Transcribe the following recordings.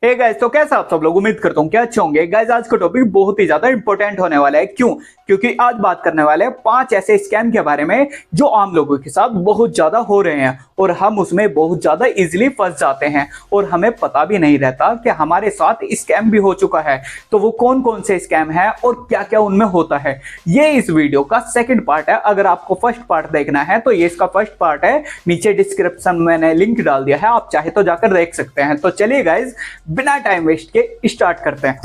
Hey guys, तो कैसा आप सब लोग, उम्मीद करता हूँ क्या अच्छे होंगे। गाइस, आज का टॉपिक बहुत ही ज्यादा इंपॉर्टेंट होने वाला है। क्यों? क्योंकि आज बात करने वाले हैं 5 ऐसे स्कैम के बारे में जो आम लोगों के साथ बहुत ज्यादा हो रहे हैं और हम उसमें बहुत ज्यादा इजीली फंस जाते हैं और हमें पता भी नहीं रहता कि हमारे साथ स्कैम भी हो चुका है। तो वो कौन कौन से स्कैम है और क्या क्या उनमें होता है, ये इस वीडियो का सेकंड पार्ट है। अगर आपको फर्स्ट पार्ट देखना है तो ये इसका फर्स्ट पार्ट है, नीचे डिस्क्रिप्शन में मैंने लिंक डाल दिया है, आप चाहे तो जाकर देख सकते हैं। तो चलिए गाइज, बिना टाइम वेस्ट के स्टार्ट करते हैं।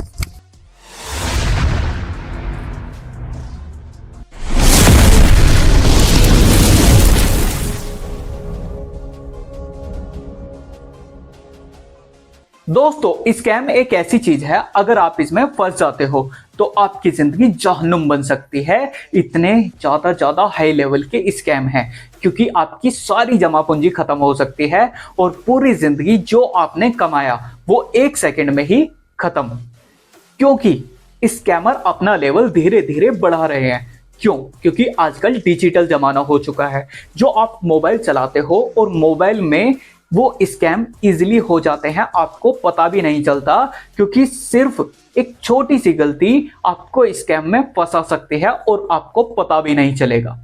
दोस्तों, स्कैम एक ऐसी चीज है, अगर आप इसमें फंस जाते हो तो आपकी जिंदगी जहन्नुम बन सकती है। इतने ज्यादा हाई लेवल के स्कैम हैं क्योंकि आपकी सारी जमा पूंजी खत्म हो सकती है और पूरी जिंदगी जो आपने कमाया वो 1 सेकंड में ही खत्म, क्योंकि स्कैमर अपना लेवल धीरे धीरे बढ़ा रहे हैं। क्यों? क्योंकि आजकल डिजिटल जमाना हो चुका है। जो आप मोबाइल चलाते हो और मोबाइल में वो स्कैम इजीली हो जाते हैं, आपको पता भी नहीं चलता, क्योंकि सिर्फ एक छोटी सी गलती आपको स्कैम में फंसा सकती है और आपको पता भी नहीं चलेगा।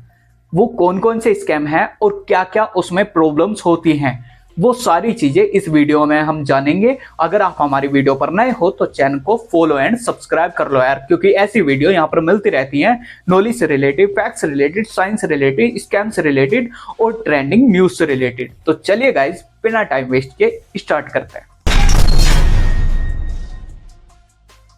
वो कौन कौन से स्कैम हैं और क्या क्या उसमें प्रॉब्लम्स होती हैं, वो सारी चीजें इस वीडियो में हम जानेंगे। अगर आप हमारी वीडियो पर नए हो तो चैनल को फॉलो एंड सब्सक्राइब कर लो यार, क्योंकि ऐसी वीडियो यहाँ पर मिलती रहती हैं, नॉलेज से रिलेटेड, फैक्ट्स से रिलेटेड, साइंस से रिलेटेड, स्कैम से रिलेटेड और ट्रेंडिंग न्यूज से रिलेटेड। तो चलिए गाइज, बिना टाइम वेस्ट के स्टार्ट करते हैं।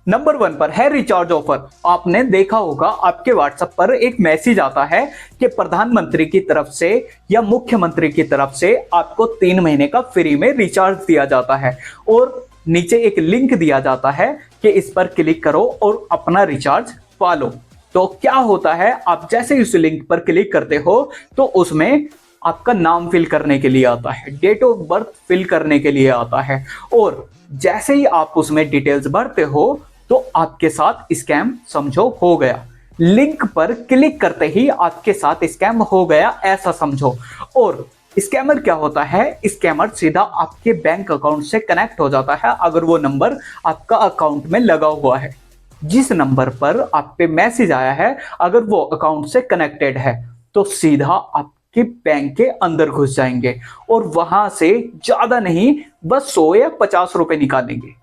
नंबर 1 पर है रिचार्ज ऑफर। आपने देखा होगा आपके व्हाट्सएप पर एक मैसेज आता है कि प्रधानमंत्री की तरफ से या मुख्यमंत्री की तरफ से आपको 3 महीने का फ्री में रिचार्ज दिया जाता है और नीचे एक लिंक दिया जाता है कि इस पर क्लिक करो और अपना रिचार्ज पा लो। तो क्या होता है, आप जैसे ही उस लिंक पर क्लिक करते हो तो उसमें आपका नाम फिल करने के लिए आता है, डेट ऑफ बर्थ फिल करने के लिए आता है, और जैसे ही आप उसमें डिटेल्स भरते हो तो आपके साथ स्कैम समझो हो गया। लिंक पर क्लिक करते ही आपके साथ स्कैम हो गया, ऐसा समझो। और स्कैमर क्या होता है, स्कैमर सीधा आपके बैंक अकाउंट से कनेक्ट हो जाता है अगर वो नंबर आपका अकाउंट में लगा हुआ है। जिस नंबर पर आप पे मैसेज आया है, अगर वो अकाउंट से कनेक्टेड है तो सीधा आपके बैंक के अंदर घुस जाएंगे और वहां से ज्यादा नहीं, बस 100 या 50 रुपए निकालेंगे।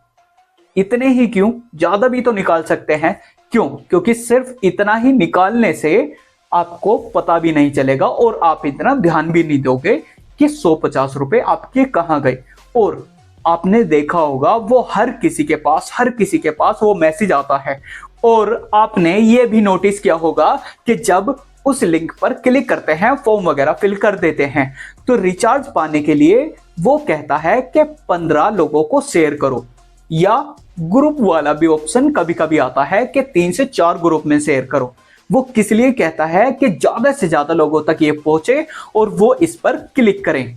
इतने ही क्यों, ज्यादा भी तो निकाल सकते हैं। क्यों? क्योंकि सिर्फ इतना ही निकालने से आपको पता भी नहीं चलेगा और आप इतना ध्यान भी नहीं दोगे कि 150 रुपए आपके कहां गए। और आपने देखा होगा वो हर किसी के पास वो मैसेज आता है। और आपने ये भी नोटिस किया होगा कि जब उस लिंक पर क्लिक करते हैं, फॉर्म वगैरह फिल कर देते हैं, तो रिचार्ज पाने के लिए वो कहता है कि 15 लोगों को शेयर करो, या ग्रुप वाला भी ऑप्शन कभी कभी आता है कि 3 से 4 ग्रुप में शेयर करो। वो किस लिए कहता है कि ज्यादा से ज्यादा लोगों तक ये पहुंचे और वो इस पर क्लिक करें,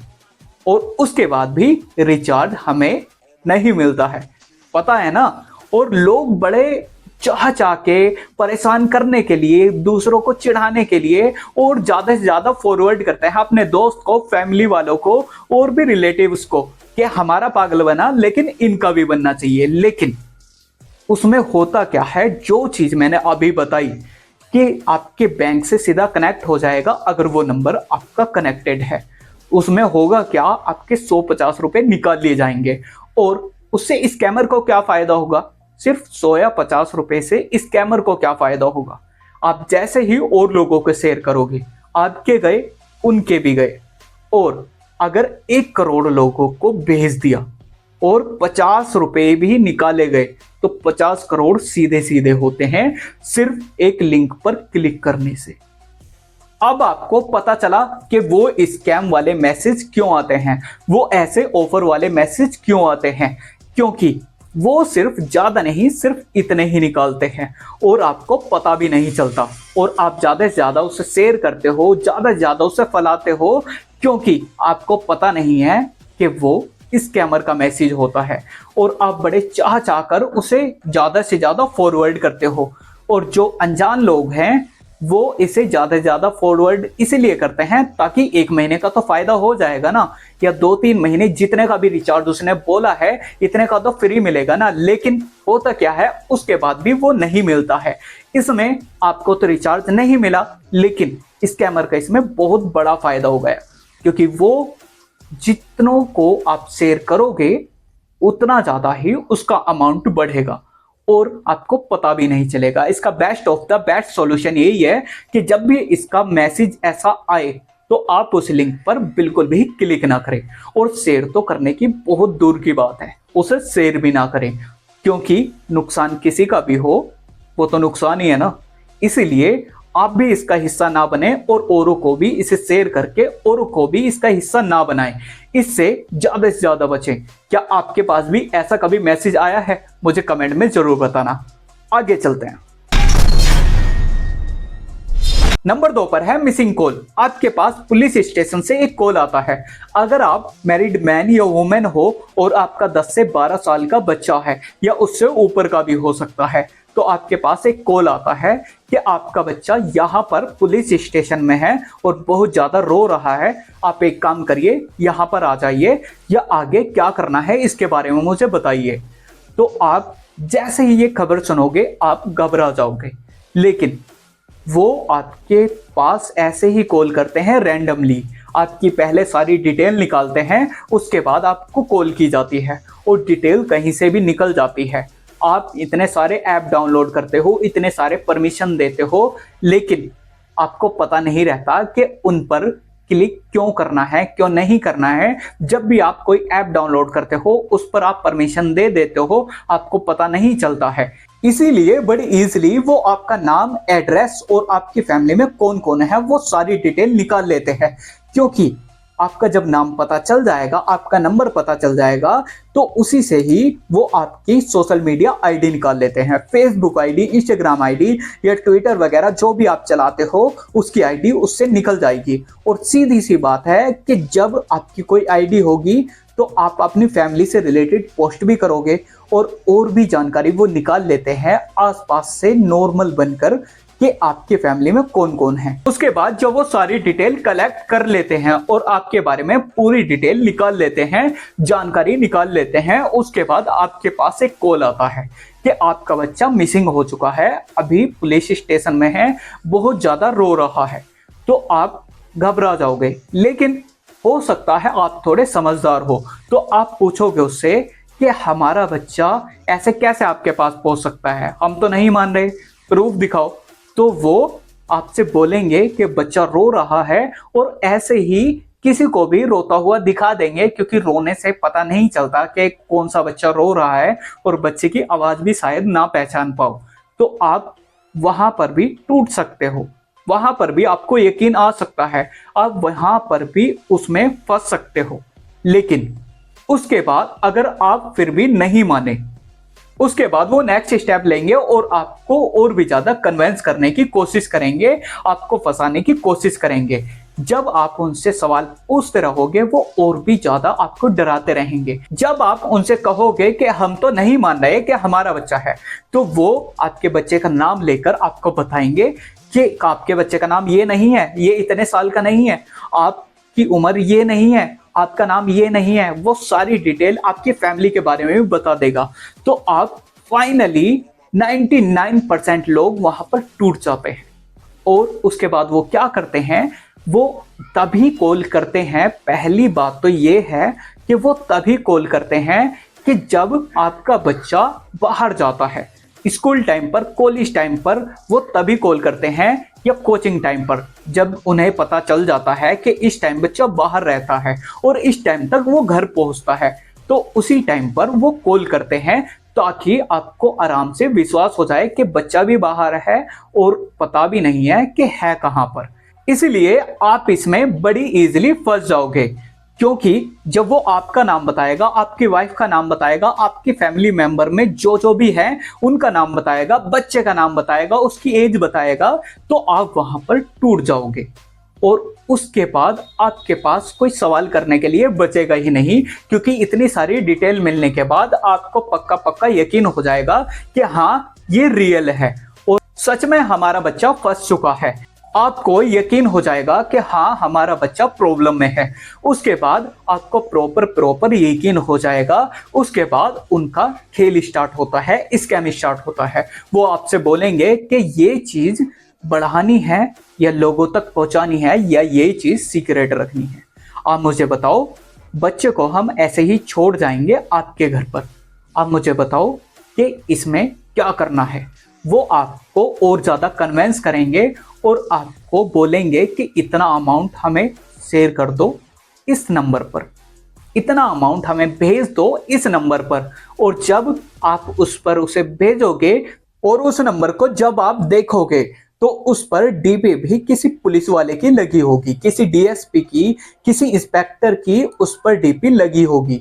और उसके बाद भी रिचार्ज हमें नहीं मिलता है, पता है ना। और लोग बड़े चाह के परेशान करने के लिए, दूसरों को चिढ़ाने के लिए और ज्यादा से ज्यादा फॉरवर्ड करते हैं अपने दोस्त को, फैमिली वालों को और भी रिलेटिव्स को कि हमारा पागल बना लेकिन इनका भी बनना चाहिए। लेकिन उसमें होता क्या है, जो चीज मैंने अभी बताई कि आपके बैंक से सीधा कनेक्ट हो जाएगा अगर वो नंबर आपका कनेक्टेड है, उसमें होगा क्या, आपके 150 रुपए निकाल लिए जाएंगे। और उससे स्कैमर को क्या फायदा होगा? सिर्फ 100 या 50 रुपए से स्कैमर को क्या फायदा होगा? आप जैसे ही और लोगों को शेयर करोगे, आपके गए, उनके भी गए। और अगर 1 करोड़ लोगों को भेज दिया और 50 रुपए भी निकाले गए तो 50 करोड़ सीधे सीधे होते हैं सिर्फ एक लिंक पर क्लिक करने से। अब आपको पता चला कि वो स्कैम वाले मैसेज क्यों आते हैं, वो ऐसे ऑफर वाले मैसेज क्यों आते हैं, क्योंकि वो सिर्फ ज्यादा नहीं, सिर्फ इतने ही निकालते हैं और आपको पता भी नहीं चलता। और आप ज्यादा से ज्यादा उसे शेयर करते हो, ज्यादा से ज्यादा उसे फैलाते हो, क्योंकि आपको पता नहीं है कि वो स्कैमर का मैसेज होता है और आप बड़े चाह कर उसे ज्यादा से ज्यादा फॉरवर्ड करते हो। और जो अनजान लोग हैं वो इसे ज्यादा से ज्यादा फॉरवर्ड इसीलिए करते हैं ताकि 1 महीने का तो फायदा हो जाएगा ना, या 2-3 महीने जितने का भी रिचार्ज उसने बोला है इतने का तो फ्री मिलेगा ना। लेकिन होता क्या है, उसके बाद भी वो नहीं मिलता है। इसमें आपको तो रिचार्ज नहीं मिला, लेकिन स्कैमर का इसमें बहुत बड़ा फायदा हो गया, क्योंकि वो जितनों को आप शेयर करोगे उतना ज्यादा ही उसका अमाउंट बढ़ेगा और आपको पता भी नहीं चलेगा। इसका best of the best solution यही है कि जब भी इसका मैसेज ऐसा आए तो आप उस लिंक पर बिल्कुल भी क्लिक ना करें, और शेयर तो करने की बहुत दूर की बात है, उसे शेयर भी ना करें, क्योंकि नुकसान किसी का भी हो वो तो नुकसान ही है ना। इसीलिए आप भी इसका हिस्सा ना बने और औरों को भी इसे शेयर करके औरों को भी इसका हिस्सा ना बनाएं। इससे ज्यादा से ज्यादा बचें। क्या आपके पास भी ऐसा कभी मैसेज आया है? मुझे कमेंट में जरूर बताना। आगे चलते हैं। नंबर 2 पर है मिसिंग कॉल। आपके पास पुलिस स्टेशन से एक कॉल आता है। अगर आप मैरिड मैन या वुमेन हो और आपका 10 से 12 साल का बच्चा है या उससे ऊपर का भी हो सकता है, तो आपके पास एक कॉल आता है कि आपका बच्चा यहाँ पर पुलिस स्टेशन में है और बहुत ज्यादा रो रहा है। आप एक काम करिए, यहाँ पर आ जाइए, या आगे क्या करना है इसके बारे में मुझे बताइए। तो आप जैसे ही ये खबर सुनोगे आप घबरा जाओगे, लेकिन वो आपके पास ऐसे ही कॉल करते हैं रैंडमली। आपकी पहले सारी डिटेल निकालते हैं, उसके बाद आपको कॉल की जाती है और डिटेल कहीं से भी निकल जाती है। आप इतने सारे ऐप डाउनलोड करते हो, इतने सारे परमिशन देते हो, लेकिन आपको पता नहीं रहता कि उन पर क्लिक क्यों करना है, क्यों नहीं करना है। जब भी आप कोई ऐप डाउनलोड करते हो उस पर आप परमिशन दे देते हो, आपको पता नहीं चलता है। इसीलिए बड़ी इजीली वो आपका नाम, एड्रेस और आपकी फैमिली में कौन कौन है वो सारी डिटेल निकाल लेते हैं। क्योंकि आपका जब नाम पता चल जाएगा, आपका नंबर पता चल जाएगा, तो उसी से ही वो आपकी सोशल मीडिया आईडी निकाल लेते हैं। फेसबुक आईडी, इंस्टाग्राम आईडी या ट्विटर वगैरह जो भी आप चलाते हो उसकी आईडी उससे निकल जाएगी। और सीधी सी बात है कि जब आपकी कोई आईडी होगी तो आप अपनी फैमिली से रिलेटेड पोस्ट भी करोगे और भी जानकारी वो निकाल लेते हैं आसपास से नॉर्मल बनकर कि आपके फैमिली में कौन कौन है। उसके बाद जब वो सारी डिटेल कलेक्ट कर लेते हैं और आपके बारे में पूरी डिटेल निकाल लेते हैं, जानकारी निकाल लेते हैं, उसके बाद आपके पास एक कॉल आता है कि आपका बच्चा मिसिंग हो चुका है, अभी पुलिस स्टेशन में है, बहुत ज्यादा रो रहा है। तो आप घबरा जाओगे, लेकिन हो सकता है आप थोड़े समझदार हो, तो आप पूछोगे उससे कि हमारा बच्चा ऐसे कैसे आपके पास पहुंच सकता है, हम तो नहीं मान रहे, प्रूफ दिखाओ। तो वो आपसे बोलेंगे कि बच्चा रो रहा है और ऐसे ही किसी को भी रोता हुआ दिखा देंगे, क्योंकि रोने से पता नहीं चलता कि कौन सा बच्चा रो रहा है और बच्चे की आवाज भी शायद ना पहचान पाओ। तो आप वहां पर भी टूट सकते हो, वहां पर भी आपको यकीन आ सकता है, आप वहां पर भी उसमें फंस सकते हो। लेकिन उसके बाद अगर आप फिर भी नहीं माने, उसके बाद वो नेक्स्ट स्टेप लेंगे और आपको और भी ज्यादा कन्विंस करने की कोशिश करेंगे, आपको फंसाने की कोशिश करेंगे। जब आप उनसे सवाल पूछते रहोगे वो और भी ज्यादा आपको डराते रहेंगे। जब आप उनसे कहोगे कि हम तो नहीं मान रहे कि हमारा बच्चा है, तो वो आपके बच्चे का नाम लेकर आपको बताएंगे कि आपके बच्चे का नाम ये नहीं है, ये इतने साल का नहीं है, आपकी उम्र ये नहीं है, आपका नाम ये नहीं है। वो सारी डिटेल आपकी फैमिली के बारे में भी बता देगा। तो आप फाइनली 99% लोग वहां पर टूट जाते हैं। और उसके बाद वो क्या करते हैं, वो तभी कॉल करते हैं। पहली बात तो ये है कि वो तभी कॉल करते हैं कि जब आपका बच्चा बाहर जाता है, स्कूल टाइम पर, कॉलेज टाइम पर, वो तभी कॉल करते हैं, या कोचिंग टाइम पर, जब उन्हें पता चल जाता है कि इस टाइम बच्चा बाहर रहता है और इस टाइम तक वो घर पहुंचता है, तो उसी टाइम पर वो कॉल करते हैं, ताकि आपको आराम से विश्वास हो जाए कि बच्चा भी बाहर है और पता भी नहीं है कि है कहां पर। इसलिए आप इसमें बड़ी इजीली फंस जाओगे, क्योंकि जब वो आपका नाम बताएगा, आपकी वाइफ का नाम बताएगा, आपकी फैमिली मेंबर में जो जो भी है उनका नाम बताएगा, बच्चे का नाम बताएगा, उसकी एज बताएगा, तो आप वहां पर टूट जाओगे। और उसके बाद आपके पास कोई सवाल करने के लिए बचेगा ही नहीं, क्योंकि इतनी सारी डिटेल मिलने के बाद आपको पक्का पक्का यकीन हो जाएगा कि हाँ ये रियल है। और सच में हमारा बच्चा फंस चुका है। आपको यकीन हो जाएगा कि हाँ हमारा बच्चा प्रॉब्लम में है। उसके बाद आपको प्रॉपर यकीन हो जाएगा। उसके बाद उनका खेल स्टार्ट होता है, स्कैम स्टार्ट होता है। वो आपसे बोलेंगे कि ये चीज बढ़ानी है या लोगों तक पहुंचानी है या ये चीज सीक्रेट रखनी है। आप मुझे बताओ, बच्चे को हम ऐसे ही छोड़ जाएंगे आपके घर पर? आप मुझे बताओ कि इसमें क्या करना है? वो आपको और ज्यादा कन्वेंस करेंगे और आपको बोलेंगे कि इतना अमाउंट हमें शेयर कर दो इस नंबर पर, इतना अमाउंट हमें भेज दो इस नंबर पर। और जब आप उस पर उसे भेजोगे और उस नंबर को जब आप देखोगे तो उस पर डीपी भी किसी पुलिस वाले की लगी होगी, किसी डीएसपी की, किसी इंस्पेक्टर की उस पर डीपी लगी होगी।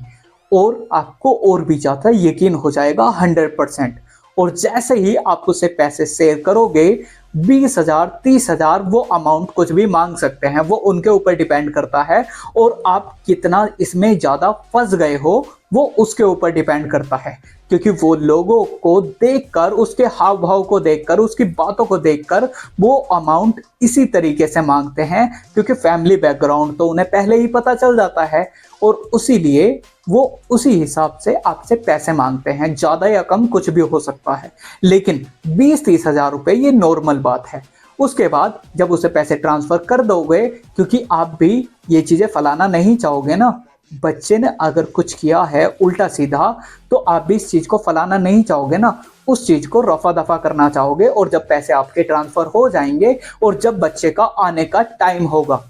और आपको और भी ज्यादा यकीन हो जाएगा 100%। और जैसे ही आप उसे पैसे शेयर करोगे, 20,000 30,000 वो अमाउंट कुछ भी मांग सकते हैं, वो उनके ऊपर डिपेंड करता है। और आप कितना इसमें ज्यादा फंस गए हो वो उसके ऊपर डिपेंड करता है। क्योंकि वो लोगों को देखकर, उसके हाव भाव को देखकर, उसकी बातों को देखकर वो अमाउंट इसी तरीके से मांगते हैं। क्योंकि फैमिली बैकग्राउंड तो उन्हें पहले ही पता चल जाता है और उसी लिए वो उसी हिसाब से आपसे पैसे मांगते हैं। ज्यादा या कम कुछ भी हो सकता है, लेकिन 20-30 हजार रुपए ये नॉर्मल बात है। उसके बाद जब उसे पैसे ट्रांसफर कर दोगे, क्योंकि आप भी ये चीजें फलाना नहीं चाहोगे ना, बच्चे ने अगर कुछ किया है उल्टा सीधा तो आप भी इस चीज को फलाना नहीं चाहोगे ना, उस चीज को रफा दफा करना चाहोगे। और जब पैसे आपके ट्रांसफर हो जाएंगे और जब बच्चे का आने का टाइम होगा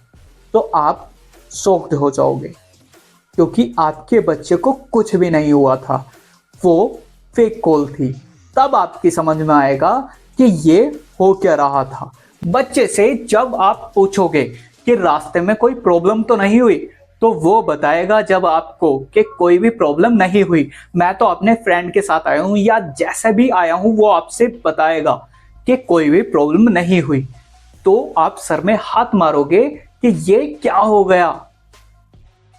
तो आप शॉक्ड हो जाओगे, क्योंकि आपके बच्चे को कुछ भी नहीं हुआ था, वो फेक कॉल थी। तब आपकी समझ में आएगा कि ये हो क्या रहा था। बच्चे से जब आप पूछोगे कि रास्ते में कोई प्रॉब्लम तो नहीं हुई, तो वो बताएगा जब आपको कि कोई भी प्रॉब्लम नहीं हुई, मैं तो अपने फ्रेंड के साथ आया हूं या जैसे भी आया हूं, वो आपसे बताएगा कि कोई भी प्रॉब्लम नहीं हुई। तो आप सर में हाथ मारोगे कि ये क्या हो गया,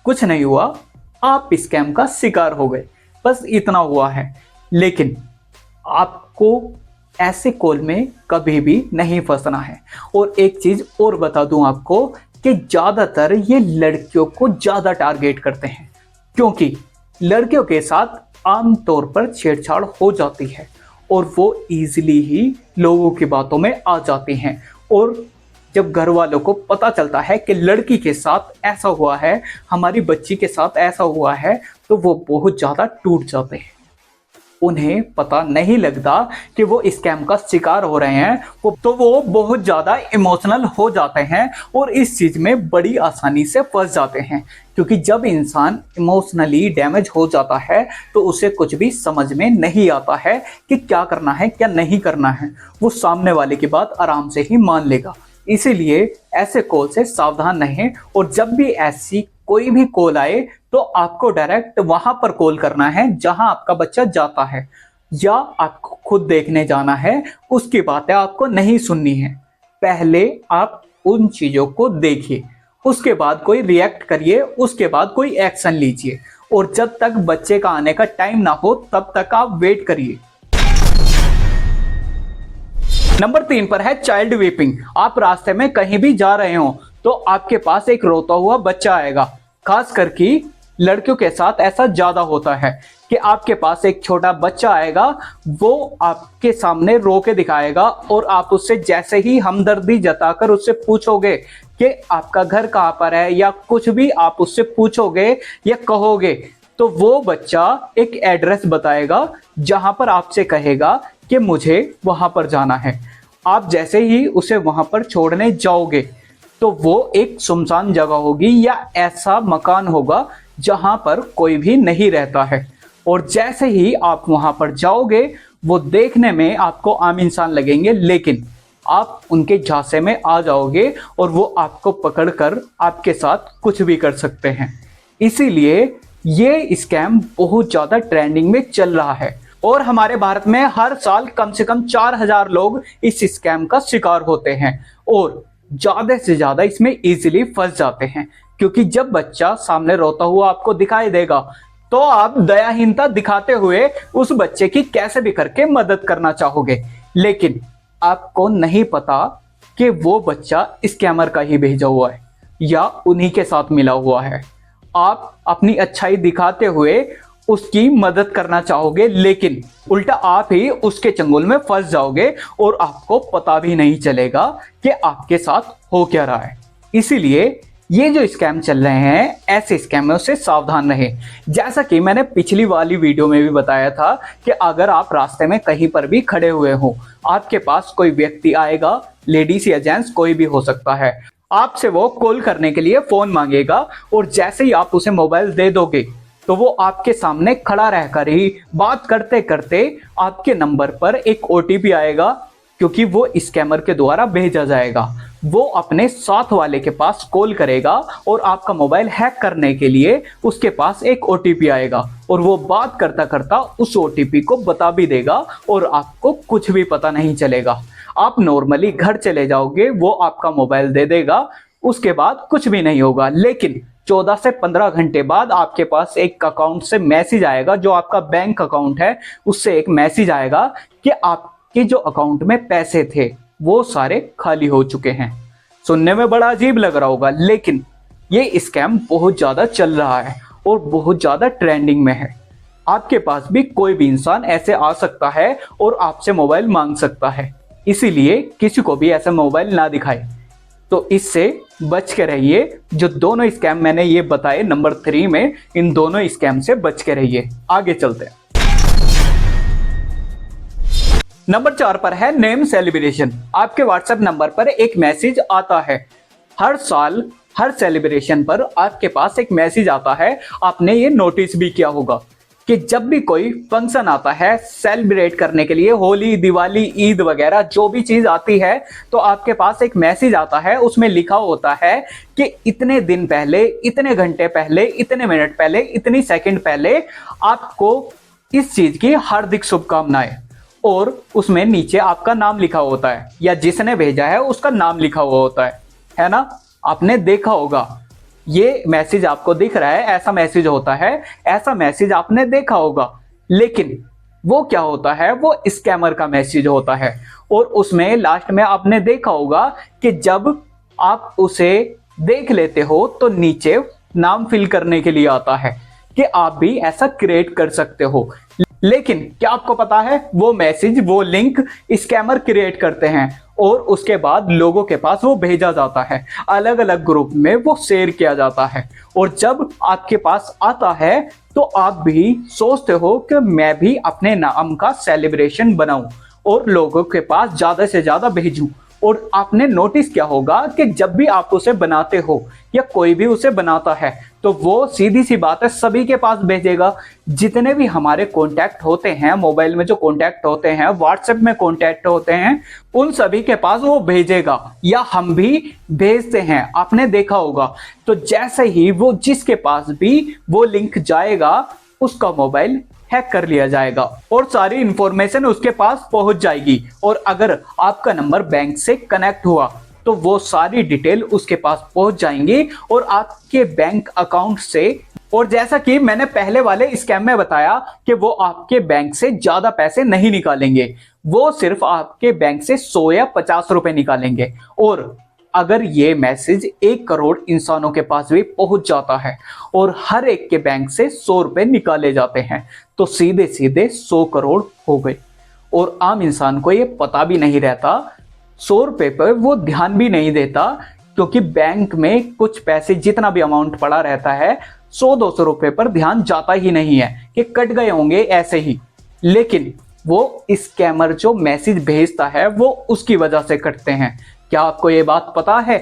कुछ नहीं हुआ, आप स्कैम का शिकार हो गए, बस इतना हुआ है। लेकिन आपको ऐसे कॉल में कभी भी नहीं फंसना है। और एक चीज और बता दूं आपको कि ज्यादातर ये लड़कियों को ज्यादा टारगेट करते हैं, क्योंकि लड़कियों के साथ आमतौर पर छेड़छाड़ हो जाती है और वो इजीली ही लोगों की बातों में आ जाती हैं। और जब घर वालों को पता चलता है कि लड़की के साथ ऐसा हुआ है, हमारी बच्ची के साथ ऐसा हुआ है, तो वो बहुत ज्यादा टूट जाते हैं। उन्हें पता नहीं लगता कि वो स्कैम का शिकार हो रहे हैं, तो वो बहुत ज्यादा इमोशनल हो जाते हैं और इस चीज में बड़ी आसानी से फंस जाते हैं। क्योंकि जब इंसान इमोशनली डैमेज हो जाता है तो उसे कुछ भी समझ में नहीं आता है कि क्या करना है क्या नहीं करना है। वो सामने वाले की बात आराम से ही मान लेगा। इसीलिए ऐसे कॉल से सावधान रहें। और जब भी ऐसी कोई भी कॉल आए तो आपको डायरेक्ट वहां पर कॉल करना है जहां आपका बच्चा जाता है, या आपको खुद देखने जाना है। उसकी बातें आपको नहीं सुननी है, पहले आप उन चीजों को देखिए, उसके बाद कोई रिएक्ट करिए, उसके बाद कोई एक्शन लीजिए। और जब तक बच्चे का आने का टाइम ना हो तब तक आप वेट करिए। नंबर 3 पर है चाइल्ड वीपिंग। आप रास्ते में कहीं भी जा रहे हो तो आपके पास एक रोता हुआ बच्चा आएगा। खास करके लड़कियों के साथ ऐसा ज्यादा होता है कि आपके पास एक छोटा बच्चा आएगा, वो आपके सामने रो के दिखाएगा और आप उससे जैसे ही हमदर्दी जताकर उससे पूछोगे कि आपका घर कहाँ पर है या कुछ भी आप उससे पूछोगे या कहोगे, तो वो बच्चा एक एड्रेस बताएगा जहां पर आपसे कहेगा कि मुझे वहां पर जाना है। आप जैसे ही उसे वहां पर छोड़ने जाओगे तो वो एक सुनसान जगह होगी या ऐसा मकान होगा जहां पर कोई भी नहीं रहता है। और जैसे ही आप वहां पर जाओगे वो देखने में आपको आम इंसान लगेंगे, लेकिन आप उनके झांसे में आ जाओगे और वो आपको पकड़कर आपके साथ कुछ भी कर सकते हैं। इसीलिए ये स्कैम बहुत ज्यादा ट्रेंडिंग में चल रहा है और हमारे भारत में हर साल कम से कम 4,000 लोग इस स्कैम का शिकार होते हैं और ज्यादा से ज्यादा इसमें इजीली फंस जाते हैं। क्योंकि जब बच्चा सामने रोता हुआ आपको दिखाई देगा तो आप दयाहीनता दिखाते हुए उस बच्चे की कैसे भी करके मदद करना चाहोगे, लेकिन आपको नहीं पता कि वो बच्चा स्कैमर का ही भेजा हुआ है या उन्हीं के साथ मिला हुआ है। आप अपनी अच्छाई दिखाते हुए उसकी मदद करना चाहोगे, लेकिन उल्टा आप ही उसके चंगुल में फंस जाओगे और आपको पता भी नहीं चलेगा कि आपके साथ हो क्या रहा है। इसीलिए ये जो स्कैम चल रहे हैं, ऐसे स्कैमों से सावधान रहें। जैसा कि मैंने पिछली वाली वीडियो में भी बताया था कि अगर आप रास्ते में कहीं पर भी खड़े हुए हो, आपके पास कोई व्यक्ति आएगा, लेडीज या जेंट्स कोई भी हो सकता है, आपसे वो कॉल करने के लिए फोन मांगेगा और जैसे ही आप उसे मोबाइल दे दोगे तो वो आपके सामने खड़ा रहकर ही बात करते करते आपके नंबर पर एक ओटीपी आएगा, क्योंकि वो स्कैमर के द्वारा भेजा जाएगा। वो अपने साथ वाले के पास कॉल करेगा और आपका मोबाइल हैक करने के लिए उसके पास एक ओटीपी आएगा और वो बात करता करता उस ओटीपी को बता भी देगा और आपको कुछ भी पता नहीं चलेगा। आप नॉर्मली घर चले जाओगे, वो आपका मोबाइल दे देगा, उसके बाद कुछ भी नहीं होगा। लेकिन 14 से 15 घंटे बाद आपके पास एक अकाउंट से मैसेज आएगा, जो आपका बैंक अकाउंट है उससे एक मैसेज आएगा कि आपके जो अकाउंट में पैसे थे वो सारे खाली हो चुके हैं। सुनने में बड़ा अजीब लग रहा होगा, लेकिन ये स्कैम बहुत ज्यादा चल रहा है और बहुत ज्यादा ट्रेंडिंग में है। आपके पास भी कोई भी इंसान ऐसे आ सकता है और आपसे मोबाइल मांग सकता है, इसीलिए किसी को भी ऐसा मोबाइल ना दिखाए। तो इससे बच के रहिए। जो दोनों स्कैम मैंने ये बताए नंबर 3 में, इन दोनों स्कैम से बच के रहिए। आगे चलते हैं। नंबर 4 पर है नेम सेलिब्रेशन। आपके व्हाट्सएप नंबर पर एक मैसेज आता है। हर साल हर सेलिब्रेशन पर आपके पास एक मैसेज आता है। आपने ये नोटिस भी किया होगा कि जब भी कोई फंक्शन आता है सेलिब्रेट करने के लिए, होली, दिवाली, ईद वगैरह जो भी चीज आती है, तो आपके पास एक मैसेज आता है। उसमें लिखा होता है कि इतने दिन पहले, इतने घंटे पहले, इतने मिनट पहले, इतनी सेकंड पहले आपको इस चीज की हार्दिक शुभकामनाएं, और उसमें नीचे आपका नाम लिखा होता है या जिसने भेजा है उसका नाम लिखा हुआ होता है ना। आपने देखा होगा, ये मैसेज आपको दिख रहा है, ऐसा मैसेज होता है, ऐसा मैसेज आपने देखा होगा। लेकिन वो क्या होता है, वो स्कैमर का मैसेज होता है। और उसमें लास्ट में आपने देखा होगा कि जब आप उसे देख लेते हो तो नीचे नाम फिल करने के लिए आता है कि आप भी ऐसा क्रिएट कर सकते हो। लेकिन क्या आपको पता है, वो मैसेज, वो लिंक स्कैमर क्रिएट करते हैं और उसके बाद लोगों के पास वो भेजा जाता है, अलग अलग ग्रुप में वो शेयर किया जाता है। और जब आपके पास आता है तो आप भी सोचते हो कि मैं भी अपने नाम का सेलिब्रेशन बनाऊं और लोगों के पास ज्यादा से ज्यादा भेजूं। और आपने नोटिस किया होगा कि जब भी आप उसे बनाते हो या कोई भी उसे बनाता है तो वो सीधी सी बात है सभी के पास भेजेगा। जितने भी हमारे कॉन्टैक्ट होते हैं, मोबाइल में जो कॉन्टैक्ट होते हैं, व्हाट्सएप में कॉन्टैक्ट होते हैं, उन सभी के पास वो भेजेगा या हम भी भेजते हैं, आपने देखा होगा। तो जैसे ही वो जिसके पास भी वो लिंक जाएगा उसका मोबाइल हैक कर लिया जाएगा और सारी इंफॉर्मेशन उसके पास पहुंच जाएगी। और अगर आपका नंबर बैंक से कनेक्ट हुआ तो वो सारी डिटेल उसके पास पहुंच जाएंगी और आपके बैंक अकाउंट से। और जैसा कि मैंने पहले वाले स्कैम में बताया कि वो आपके बैंक से ज्यादा पैसे नहीं निकालेंगे, वो सिर्फ आपके बैंक से 100 या 50 रुपए निकालेंगे। और अगर ये मैसेज 1 करोड़ इंसानों के पास भी पहुंच जाता है और हर एक के बैंक से 100 रुपए निकाले जाते हैं तो सीधे सीधे 100 करोड़ हो गए। और आम इंसान को ये पता भी नहीं रहता, 100 रुपए पर वो ध्यान भी नहीं देता, क्योंकि बैंक में कुछ पैसे जितना भी अमाउंट पड़ा रहता है 100-200 रुपए पर ध्यान जाता ही नहीं है कि कट गए होंगे ऐसे ही। लेकिन वो स्कैमर जो मैसेज भेजता है वो उसकी वजह से कटते हैं। क्या आपको ये बात पता है?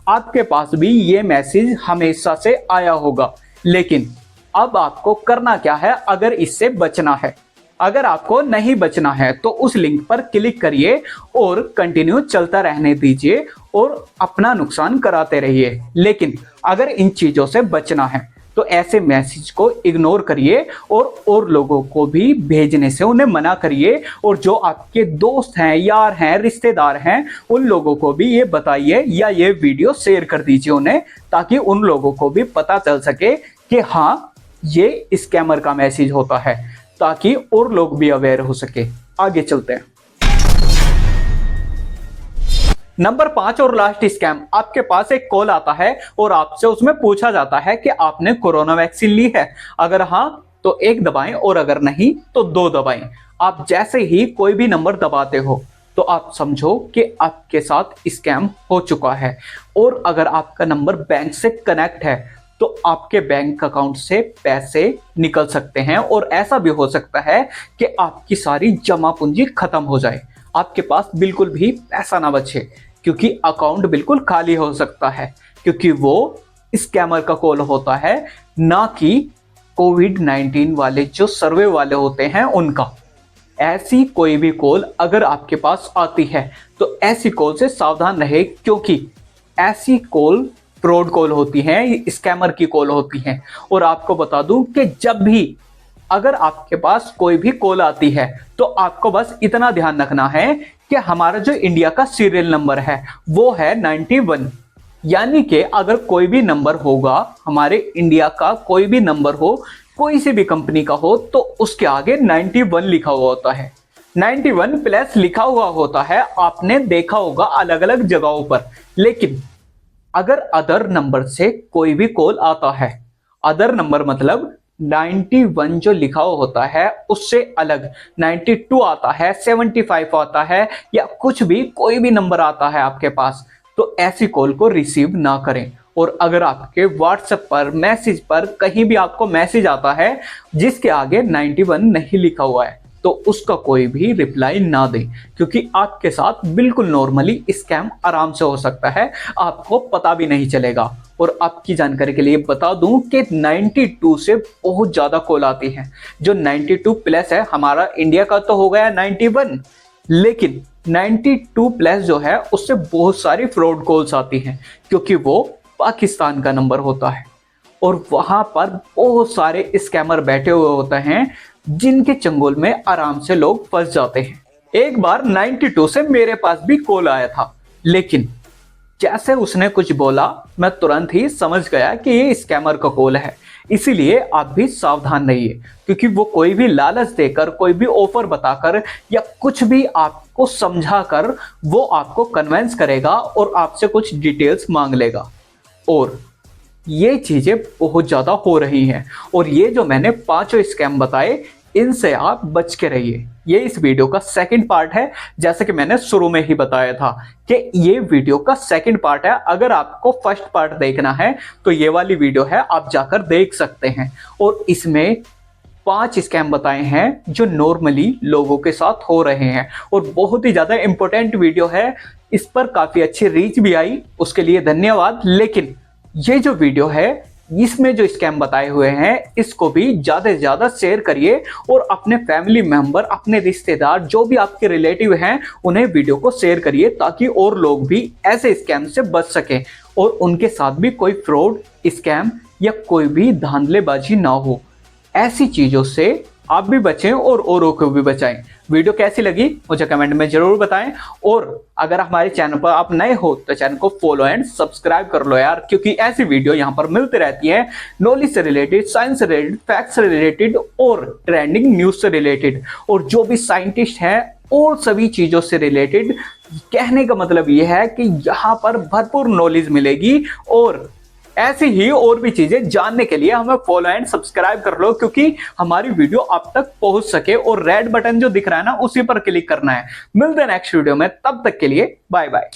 आपके पास भी ये मैसेज हमेशा से आया होगा, लेकिन अब आपको करना क्या है अगर इससे बचना है? अगर आपको नहीं बचना है तो उस लिंक पर क्लिक करिए और कंटिन्यू चलता रहने दीजिए और अपना नुकसान कराते रहिए। लेकिन अगर इन चीजों से बचना है तो ऐसे मैसेज को इग्नोर करिए और लोगों को भी भेजने से उन्हें मना करिए। और जो आपके दोस्त हैं, यार हैं, रिश्तेदार हैं, उन लोगों को भी ये बताइए या ये वीडियो शेयर कर दीजिए उन्हें, ताकि उन लोगों को भी पता चल सके कि हाँ ये स्कैमर का मैसेज होता है, ताकि और लोग भी अवेयर हो सके। आगे चलते हैं। नंबर 5 और लास्ट स्कैम, आपके पास एक कॉल आता है और आपसे उसमें पूछा जाता है कि आपने कोरोना वैक्सीन ली है, अगर हाँ तो 1 दबाएं और अगर नहीं तो 2 दबाएं। आप जैसे ही कोई भी नंबर दबाते हो तो आप समझो कि आपके साथ स्कैम हो चुका है। और अगर आपका नंबर बैंक से कनेक्ट है तो आपके बैंक अकाउंट से पैसे निकल सकते हैं और ऐसा भी हो सकता है कि आपकी सारी जमा पूंजी खत्म हो जाए, आपके पास बिल्कुल भी पैसा ना बचे, क्योंकि अकाउंट बिल्कुल खाली हो सकता है, क्योंकि वो स्कैमर का कॉल होता है, ना कि कोविड-19 वाले जो सर्वे वाले होते हैं उनका। ऐसी कोई भी कॉल अगर आपके पास आती है तो ऐसी कॉल से सावधान रहे, क्योंकि ऐसी कॉल फ्रॉड कॉल होती हैं, स्कैमर की कॉल होती हैं। और आपको बता दूं कि जब भी अगर आपके पास कोई भी कॉल आती है तो आपको बस इतना ध्यान रखना है कि हमारा जो इंडिया का सीरियल नंबर है वो है 91। यानी कि अगर कोई भी नंबर होगा, हमारे इंडिया का कोई भी नंबर हो, कोई सी भी कंपनी का हो, तो उसके आगे 91 लिखा हुआ होता है, 91 प्लस लिखा हुआ होता है। आपने देखा होगा अलग अलग जगहों पर। लेकिन अगर अदर नंबर से कोई भी कॉल आता है, अदर नंबर मतलब 91 जो लिखा हुआ होता है उससे अलग 92 आता है, 75 आता है, या कुछ भी कोई भी नंबर आता है आपके पास, तो ऐसी कॉल को रिसीव ना करें। और अगर आपके व्हाट्सएप पर, मैसेज पर कहीं भी आपको मैसेज आता है जिसके आगे 91 नहीं लिखा हुआ है तो उसका कोई भी रिप्लाई ना दें, क्योंकि आपके साथ बिल्कुल नॉर्मली स्कैम आराम से हो सकता है, आपको पता भी नहीं चलेगा। और आपकी जानकारी के लिए बता दूं कि 92 से बहुत ज्यादा कॉल आती है। जो 92 प्लस है, हमारा इंडिया का तो हो गया 91, लेकिन 92 प्लस जो है उससे बहुत सारी फ्रॉड कॉल्स आती हैं, क्योंकि वो पाकिस्तान का नंबर होता है और वहां पर बहुत सारे स्कैमर बैठे हुए होते हैं जिनके चंगुल में आराम से लोग फंस जाते हैं। एक बार 92 से मेरे पास भी कॉल आया था, लेकिन जैसे उसने कुछ बोला मैं तुरंत ही समझ गया कि ये स्कैमर का कॉल है। इसीलिए आप भी सावधान रहिए, क्योंकि वो कोई भी लालच देकर, कोई भी ऑफर बताकर या कुछ भी आपको समझाकर वो आपको कन्विंस करेगा और आपसे कुछ डिटेल्स मांग लेगा। और ये चीजें बहुत ज्यादा हो रही हैं, और ये जो मैंने 5 स्कैम बताए इनसे आप बच के रहिए। ये इस वीडियो का सेकंड पार्ट है, जैसे कि मैंने शुरू में ही बताया था कि ये वीडियो का सेकंड पार्ट है। अगर आपको फर्स्ट पार्ट देखना है तो ये वाली वीडियो है, आप जाकर देख सकते हैं। और इसमें 5 स्कैम बताए हैं जो नॉर्मली लोगों के साथ हो रहे हैं, और बहुत ही ज्यादा इंपॉर्टेंट वीडियो है। इस पर काफी अच्छी रीच भी आई, उसके लिए धन्यवाद। लेकिन ये जो वीडियो है इसमें जो स्कैम बताए हुए हैं इसको भी ज्यादा से ज्यादा शेयर करिए, और अपने फैमिली मेंबर, अपने रिश्तेदार, जो भी आपके रिलेटिव हैं उन्हें वीडियो को शेयर करिए, ताकि और लोग भी ऐसे स्कैम से बच सकें और उनके साथ भी कोई फ्रॉड, स्कैम या कोई भी धांधलेबाजी ना हो। ऐसी चीजों से आप भी बचें और औरों को भी बचाएं। वीडियो कैसी लगी मुझे कमेंट में जरूर बताएं, और अगर हमारे चैनल पर आप नए हो तो चैनल को फॉलो एंड सब्सक्राइब कर लो यार, क्योंकि ऐसी वीडियो यहाँ पर मिलती रहती है, नॉलेज से रिलेटेड, साइंस से रिलेटेड, फैक्ट्स से रिलेटेड और ट्रेंडिंग न्यूज से रिलेटेड, और जो भी साइंटिस्ट हैं और सभी चीजों से रिलेटेड। कहने का मतलब यह है कि यहाँ पर भरपूर नॉलेज मिलेगी, और ऐसी ही और भी चीजें जानने के लिए हमें फॉलो एंड सब्सक्राइब कर लो, क्योंकि हमारी वीडियो आप तक पहुंच सके। और रेड बटन जो दिख रहा है ना, उसी पर क्लिक करना है। मिलते हैं नेक्स्ट वीडियो में, तब तक के लिए बाय बाय।